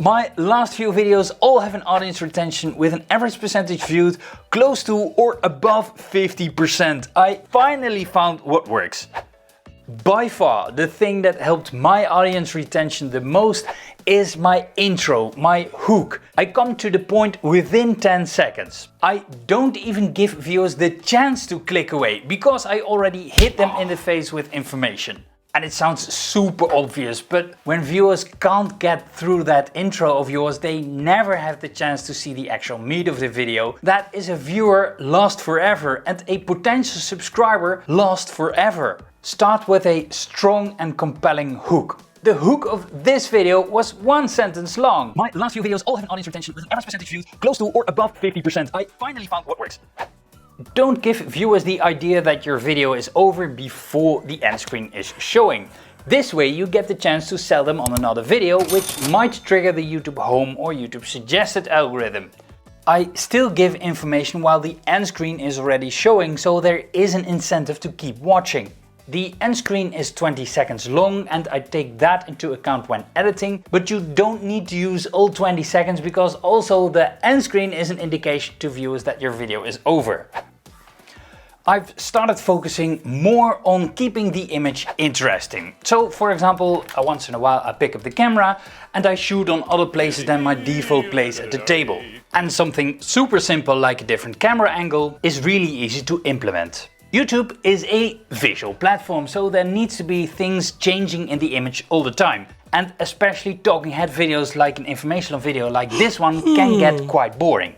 My last few videos all have an audience retention with an average percentage viewed close to or above 50%. I finally found what works. By far, the thing that helped my audience retention the most is my intro, my hook. I come to the point within 10 seconds. I don't even give viewers the chance to click away because I already hit them in the face with information. And it sounds super obvious, but when viewers can't get through that intro of yours, they never have the chance to see the actual meat of the video. That is a viewer lost forever and a potential subscriber lost forever. Start with a strong and compelling hook. The hook of this video was 1 sentence long. My last few videos all have an audience retention with an average percentage views close to or above 50%. I finally found what works. Don't give viewers the idea that your video is over before the end screen is showing. This way you get the chance to sell them on another video, which might trigger the YouTube home or YouTube suggested algorithm. I still give information while the end screen is already showing, so there is an incentive to keep watching. The end screen is 20 seconds long and I take that into account when editing, but you don't need to use all 20 seconds because also the end screen is an indication to viewers that your video is over. I've started focusing more on keeping the image interesting. So for example, once in a while I pick up the camera and I shoot on other places than my default place at the table. And something super simple like a different camera angle is really easy to implement. YouTube is a visual platform, so there needs to be things changing in the image all the time. And especially talking head videos like an informational video like this one can get quite boring.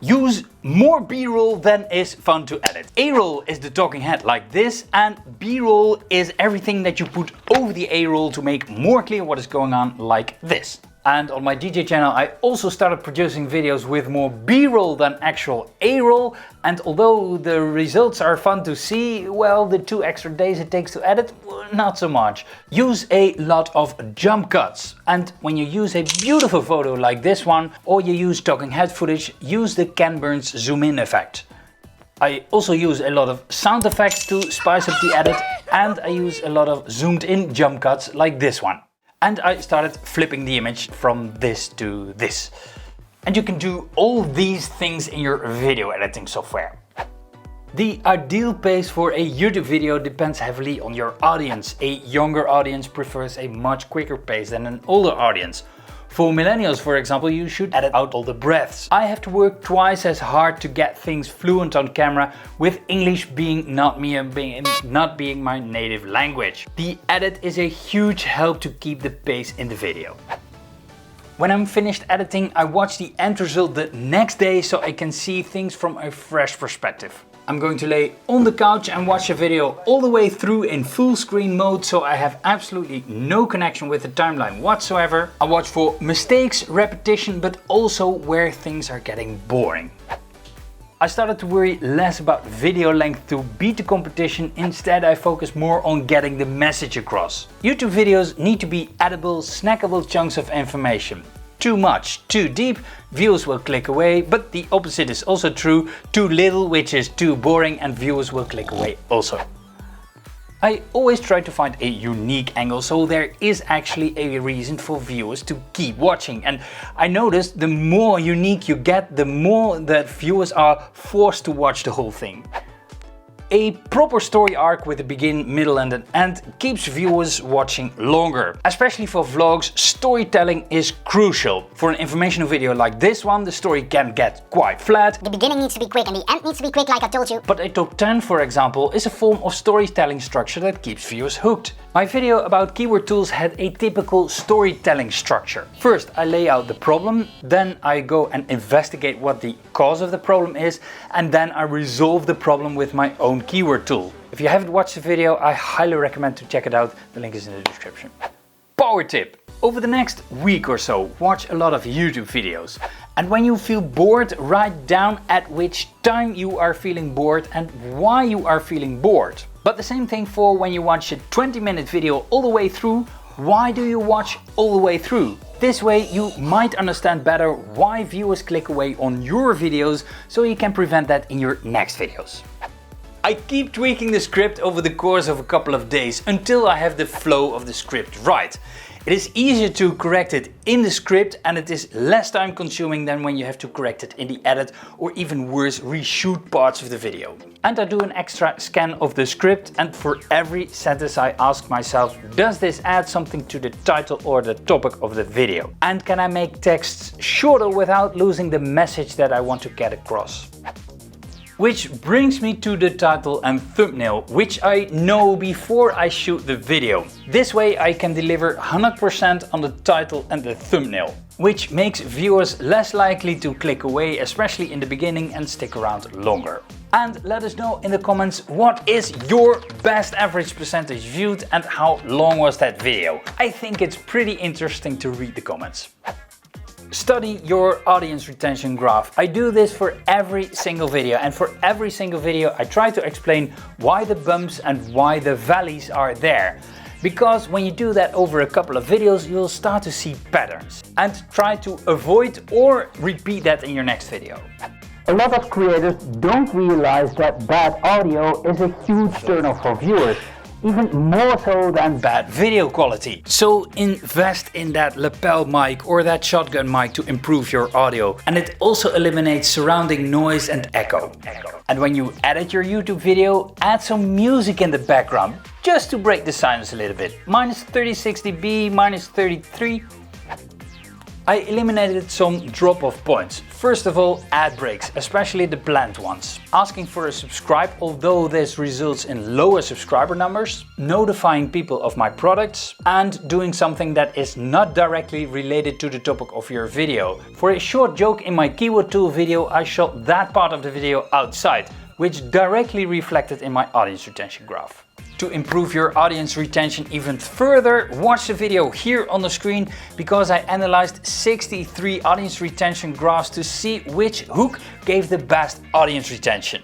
Use more B-roll than is fun to edit. A-roll is the talking head like this, and B-roll is everything that you put over the A-roll to make more clear what is going on like this. And on my DJ channel I also started producing videos with more B-roll than actual A-roll, and although the results are fun to see, well, the 2 extra days it takes to edit, not so much. Use a lot of jump cuts, and when you use a beautiful photo like this one, or you use talking head footage, use the Ken Burns zoom in effect. I also use a lot of sound effects to spice up the edit, and I use a lot of zoomed in jump cuts like this one. And I started flipping the image from this to this. And you can do all these things in your video editing software. The ideal pace for a YouTube video depends heavily on your audience. A younger audience prefers a much quicker pace than an older audience. For millennials, for example, you should edit out all the breaths. I have to work twice as hard to get things fluent on camera, with English being not being my native language. The edit is a huge help to keep the pace in the video. When I'm finished editing, I watch the end result the next day so I can see things from a fresh perspective. I'm going to lay on the couch and watch a video all the way through in full screen mode, so I have absolutely no connection with the timeline whatsoever. I watch for mistakes, repetition, but also where things are getting boring. I started to worry less about video length to beat the competition. Instead, I focus more on getting the message across. YouTube videos need to be edible, snackable chunks of information. Too much, too deep, viewers will click away, but the opposite is also true. Too little, which is too boring, and viewers will click away also. I always try to find a unique angle, so there is actually a reason for viewers to keep watching. And I noticed the more unique you get, the more that viewers are forced to watch the whole thing. A proper story arc with a begin, middle and an end keeps viewers watching longer. Especially for vlogs, storytelling is crucial. For an informational video like this one, the story can get quite flat. The beginning needs to be quick and the end needs to be quick, like I told you. But a top 10, for example, is a form of storytelling structure that keeps viewers hooked. My video about keyword tools had a typical storytelling structure. First, I lay out the problem, then I go and investigate what the cause of the problem is, and then I resolve the problem with my own keyword tool. If you haven't watched the video, I highly recommend to check it out. The link is in the description. Power tip. Over the next week or so, watch a lot of YouTube videos. And when you feel bored, write down at which time you are feeling bored and why you are feeling bored. But the same thing for when you watch a 20-minute video all the way through. Why do you watch all the way through? This way you might understand better why viewers click away on your videos, so you can prevent that in your next videos. I keep tweaking the script over the course of a couple of days until I have the flow of the script right. It is easier to correct it in the script and it is less time consuming than when you have to correct it in the edit or even worse, reshoot parts of the video. And I do an extra scan of the script and for every sentence I ask myself, does this add something to the title or the topic of the video? And can I make texts shorter without losing the message that I want to get across? Which brings me to the title and thumbnail, which I know before I shoot the video. This way I can deliver 100% on the title and the thumbnail, which makes viewers less likely to click away, especially in the beginning, and stick around longer. And let us know in the comments what is your best average percentage viewed and how long was that video. I think it's pretty interesting to read the comments. Study your audience retention graph. I do this for every single video, and for every single video I try to explain why the bumps and why the valleys are there. Because when you do that over a couple of videos, you'll start to see patterns and try to avoid or repeat that in your next video. A lot of creators don't realize that bad audio is a huge turnoff for viewers. Even more so than bad video quality. So invest in that lapel mic or that shotgun mic to improve your audio. And it also eliminates surrounding noise and echo. And when you edit your YouTube video, add some music in the background just to break the silence a little bit. Minus 36 dB, minus 33. I eliminated some drop-off points. First of all, ad breaks, especially the planned ones. Asking for a subscribe, although this results in lower subscriber numbers. Notifying people of my products. And doing something that is not directly related to the topic of your video. For a short joke in my keyword tool video, I shot that part of the video outside, which directly reflected in my audience retention graph. To improve your audience retention even further, watch the video here on the screen because I analyzed 63 audience retention graphs to see which hook gave the best audience retention.